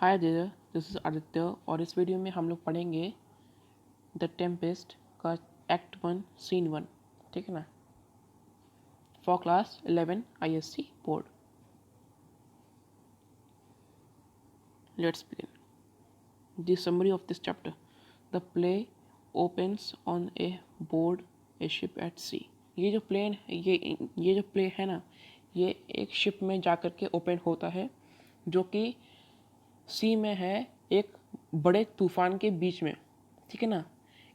Hi there, this is Aditya और इस video में हम लोग पढ़ेंगे द टेम्पेस्ट का एक्ट 1 सीन 1। ठीक है ना, for class 11 ISC board. Let's begin the summary of this chapter. The play opens on a board a ship at sea. ये जो प्लेन ये जो प्ले है ना, ये एक शिप में जाकर के ओपन होता है जो कि सी में है, एक बड़े तूफान के बीच में। ठीक है ना,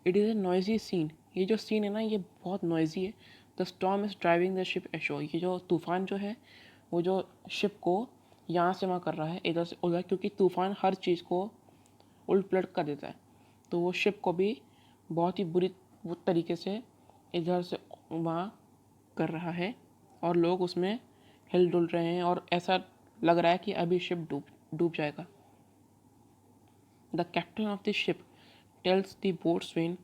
it is a noisy scene. ये जो सीन है ना, ये बहुत नॉइजी है। The storm is driving the ship ashore. ये जो तूफान जो है वो जो शिप को यहाँ से वहाँ कर रहा है, इधर से उधर, क्योंकि तूफान हर चीज़ को उलट पलट कर देता है। तो वो शिप को भी बहुत ही बुरी तरीके से इधर से वहाँ कर रहा है और लोग उसमें हिल डुल रहे हैं और ऐसा लग रहा है कि अभी शिप डूब जाएगा। The captain of the ship tells the boatswain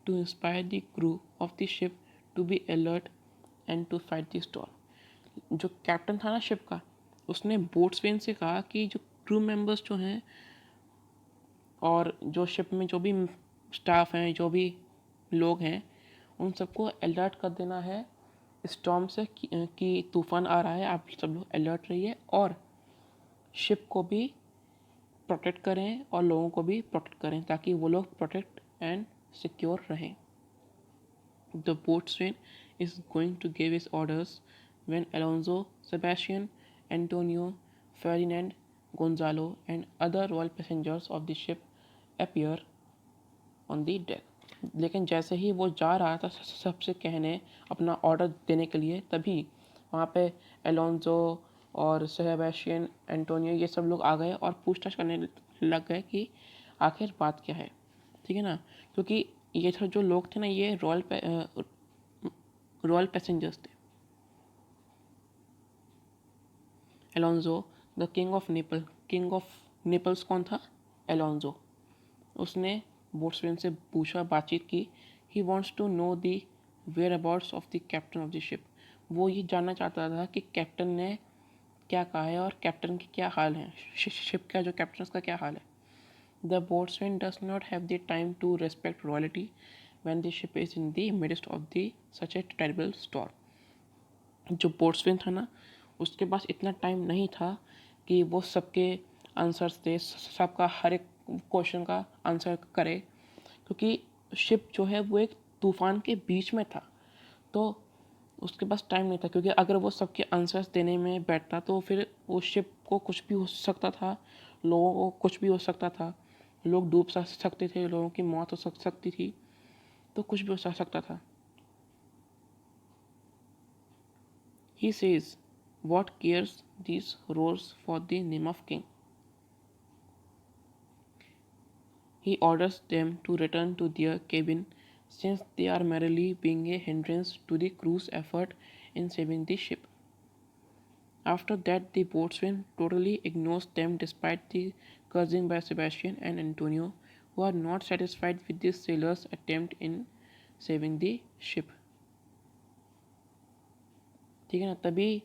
to inspire the crew of the ship to be alert and to fight the storm. जो कैप्टन था ना शिप का, उसने बोट्सवेन से कहा कि जो क्रू मेंबर्स जो हैं और जो शिप में जो भी स्टाफ हैं, जो भी लोग हैं, उन सबको अलर्ट कर देना है स्टॉर्म से कि तूफान आ रहा है, आप सब लोग अलर्ट रहिए और शिप को भी प्रोटेक्ट करें और लोगों को भी प्रोटेक्ट करें ताकि वो लोग प्रोटेक्ट एंड सिक्योर रहें। The boatswain is going to give his orders when Alonso, Sebastian, Antonio, Ferdinand, Gonzalo and other royal passengers of the ship appear on the deck. लेकिन जैसे ही वो जा रहा था सबसे कहने अपना ऑर्डर देने के लिए, तभी वहाँ पे अलोंसो और सेबेस्टियन, एंटोनियो, ये सब लोग आ गए और पूछताछ करने लग गए कि आखिर बात क्या है। ठीक है ना, क्योंकि ये जो लोग थे ना, ये रॉयल पैसेंजर्स थे। Alonso the king of Naples कौन था? अलोंसो। उसने बोट्सवेन से पूछा, बातचीत की। He wants to know the whereabouts of the captain of the ship. वो ये जानना चाहता था कि कैप्टन ने क्या कहा है और कैप्टन की क्या हाल है, शिप का जो कैप्टन उसका क्या हाल है। The boatswain does not have the time to respect royalty when the ship is in the midst of the such a terrible storm. जो बोट्सवेन था ना, उसके पास इतना टाइम नहीं था कि वो सबके आंसर्स दे, सबका हर एक क्वेश्चन का आंसर करे, क्योंकि शिप जो है वो एक तूफान के बीच में था। तो उसके पास टाइम नहीं था, क्योंकि अगर वो सबके आंसर्स देने में बैठता तो फिर उस शिप को कुछ भी हो सकता था, लोगों को कुछ भी हो सकता था, लोग डूब सकते थे, लोगों की मौत हो सकती थी, तो कुछ भी हो सकता था। He says, what cares these roars for the name of king? He orders them to return to their cabin, since they are merely being a hindrance to the crew's effort in saving the ship. After that, the boatswain totally ignores them despite the cursing by Sebastian and Antonio, who are not satisfied with the sailors' attempt in saving the ship. ठीक है ना, तभी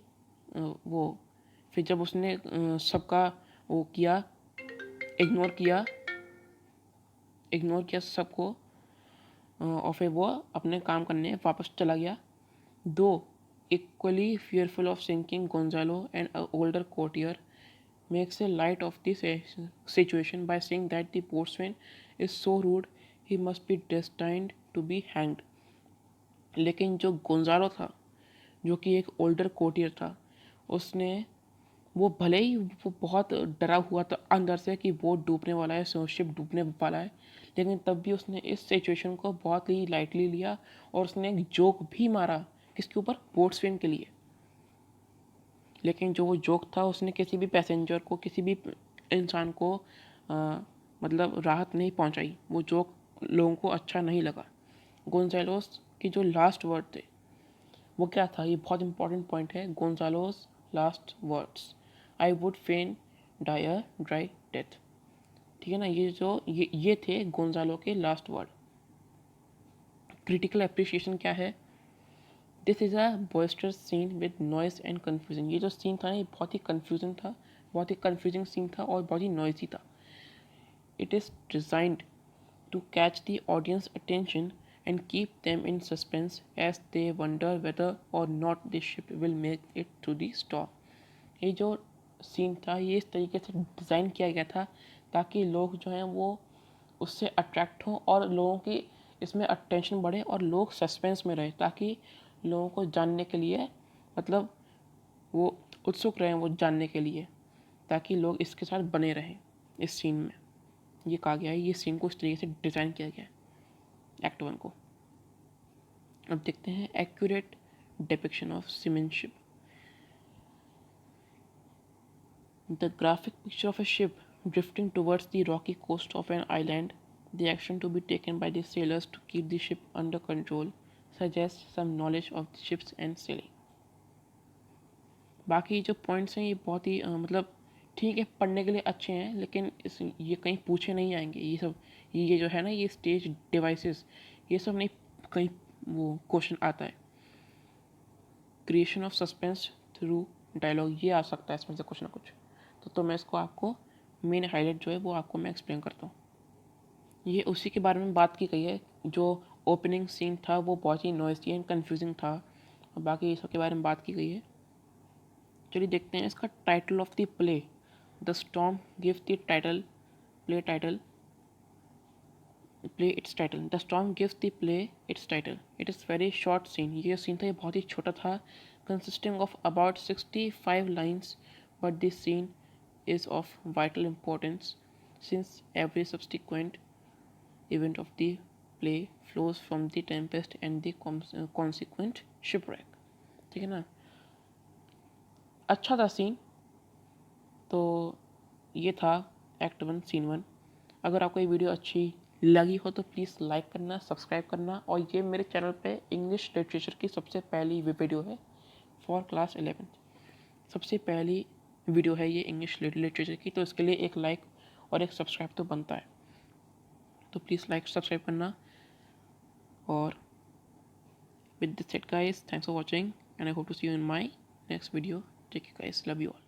वो फिर जब उसने सबका वो किया, इग्नोर किया सबको, और फिर वो अपने काम करने वापस चला गया। दो equally fearful of sinking, Gonzalo, and an older courtier, makes a light of this situation by saying that the boatswain is so rude he must be destined to be hanged. लेकिन जो गोंजालो था, जो कि एक older courtier था, उसने वो भले ही वो बहुत डरा हुआ था अंदर से कि वो डूबने वाला है, शिप डूबने वाला है, लेकिन तब भी उसने इस सिचुएशन को बहुत ही लाइटली लिया और उसने एक जोक भी मारा। किसके ऊपर? बोट्सवेन के लिए। लेकिन जो वो जोक था, उसने किसी भी पैसेंजर को, किसी भी इंसान को मतलब राहत नहीं पहुंचाई। वो जोक लोगों को अच्छा नहीं लगा। गोंजालोस के जो लास्ट वर्ड थे वो क्या था? ये बहुत इंपॉर्टेंट पॉइंट है। Gonzalo's last words, I would fain die a dry death. ठीक है ना, ये थे गोंजालो के लास्ट वर्ड। क्रिटिकल एप्रिसिएशन क्या है? This is a boisterous scene with noise and confusion. ये जो सीन था ना, ये बहुत ही कन्फ्यूजन था, बहुत ही कन्फ्यूजिंग सीन था और बहुत ही नॉइसी था। it is designed to catch the audience attention and keep them in suspense as they wonder whether or not the ship will make it through the storm. ये जो scene था ये इस तरीके से डिज़ाइन किया गया था ताकि लोग जो हैं वो उससे अट्रैक्ट हों और लोगों की इसमें अटेंशन बढ़े और लोग सस्पेंस में रहें, ताकि लोगों को जानने के लिए मतलब वो उत्सुक रहें वो जानने के लिए, ताकि लोग इसके साथ बने रहें इस सीन में। ये कहा गया है, ये सीन को इस तरीके से डिज़ाइन किया गया है एक्ट 1 को। अब देखते हैं accurate depiction of seamanship. The graphic picture of a ship drifting towards the rocky coast of an island, the action to be taken by the sailors to keep the ship under control, suggests some knowledge of the ships and sailing. बाकी जो points हैं ये बहुत ही मतलब ठीक है, पढ़ने के लिए अच्छे हैं, लेकिन ये कहीं पूछे नहीं आएंगे। ये सब ये जो है ना, ये स्टेज डिवाइसेस, ये सब नहीं कहीं वो क्वेश्चन आता है। Creation of suspense through dialogue, ये आ सकता है इसमें से कुछ ना कुछ। तो मैं इसको आपको मेन हाईलाइट जो है वो आपको मैं एक्सप्लेन करता हूँ। ये उसी के बारे में बात की गई है। जो ओपनिंग सीन था वो बहुत ही नॉइसी एंड कन्फ्यूजिंग था, और बाकी सब के बारे में बात की गई है। चलिए देखते हैं इसका title of the play. The storm give the title play title play its title. The storm gives the play its title. It is very short scene. ये सीन था ये बहुत ही छोटा था, consisting of about 65 lines, but this scene is of vital importance since every subsequent event of the play flows from the tempest and the consequent shipwreck। ठीक है ना, अच्छा था सीन। तो ये था एक्ट 1 सीन 1। अगर आपको ये वीडियो अच्छी लगी हो तो प्लीज़ लाइक करना, सब्सक्राइब करना, और ये मेरे चैनल पे इंग्लिश लिटरेचर की सबसे पहली वीडियो है फॉर क्लास 11th। सबसे पहली वीडियो है ये इंग्लिश लिटरेचर की, तो इसके लिए एक लाइक और एक सब्सक्राइब तो बनता है। तो प्लीज़ लाइक सब्सक्राइब करना। और with this set guys, thanks for watching and I hope to see you in my next video. Take care guys, love you all.